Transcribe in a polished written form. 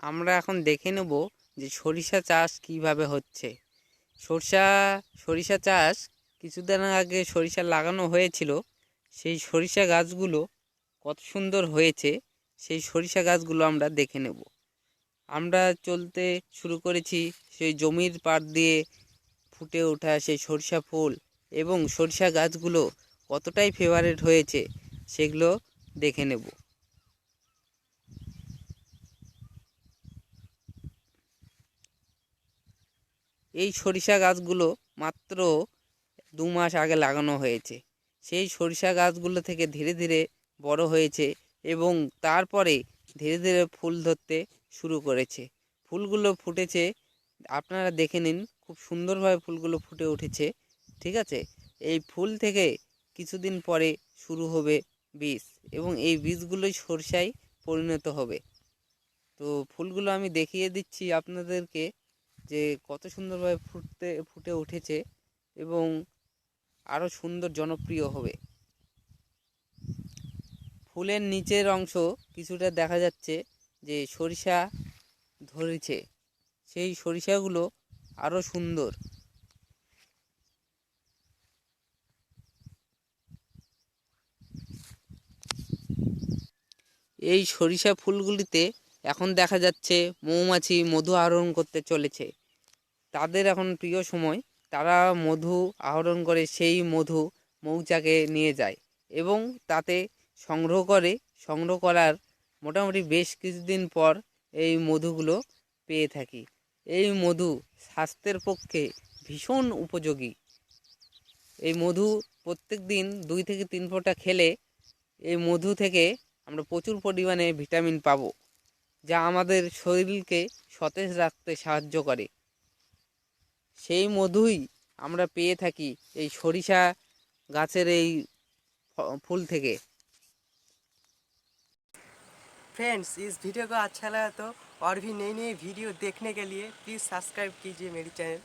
আমরা এখন দেখে নেব যে সরিষা চাষ কিভাবে হচ্ছে। সরিষা চাষ কিছুদিন আগে সরিষা লাগানো হয়েছিল। সেই সরিষা গাছগুলো কত সুন্দর হয়েছে, সেই সরিষা গাছগুলো আমরা দেখে নেব। আমরা চলতে শুরু করেছি সেই জমির পাড় দিয়ে ফুটে ওঠা সেই সরিষা ফুল এবং সরিষা গাছগুলো কতটাই ফেভারেট হয়েছে সেগুলো দেখে নেব। এই সরিষা গাছগুলো মাত্র 2 মাস আগে লাগানো হয়েছে। সেই সরিষা গাছগুলো থেকে ধীরে ধীরে বড় হয়েছে এবং তারপরে ধীরে ধীরে ফুল ধরতে শুরু করেছে। ফুলগুলো ফুটেছে, আপনারা দেখে নিন, খুব সুন্দরভাবে ফুলগুলো ফুটে উঠেছে। ঠিক আছে, এই ফুল থেকে কিছুদিন পরে শুরু হবে বীজ এবং এই বীজগুলোই সরষায় পরিণত হবে। তো ফুলগুলো আমি দেখিয়ে দিচ্ছি আপনাদেরকে যে কত সুন্দরভাবে ফুটে উঠেছে এবং আরও সুন্দর জনপ্রিয় হবে। ফুলের নিচের অংশ কিছুটা দেখা যাচ্ছে যে সরিষা ধরেছে, সেই সরিষাগুলো আরও সুন্দর। এই সরিষা ফুলগুলিতে এখন দেখা যাচ্ছে মৌমাছি মধু আহরণ করতে চলেছে। তাদের এখন প্রিয় সময়, তারা মধু আহরণ করে সেই মধু মৌচাকে নিয়ে যায় এবং তাতে সংগ্রহ করার মোটামুটি বেশ কিছুদিন পর এই মধুগুলো পেয়ে থাকি। এই মধু স্বাস্থ্যের পক্ষে ভীষণ উপযোগী। এই মধু প্রত্যেক দিন 2 থেকে 3 ফোঁটা খেলে এই মধু থেকে আমরা প্রচুর পরিমাণে ভিটামিন পাবো, যা আমাদের শরীরকে সতেজ রাখতে সাহায্য করে। সেই মধুই আমরা পেয়ে থাকি এই সরিষা গাছের এই फूल থেকে। फ्रेंड्स, इस वीडियो को अच्छा लगा तो और भी नई नई वीडियो देखने के लिए प्लीज़ सब्सक्राइब कीजिए मेरी चैनल।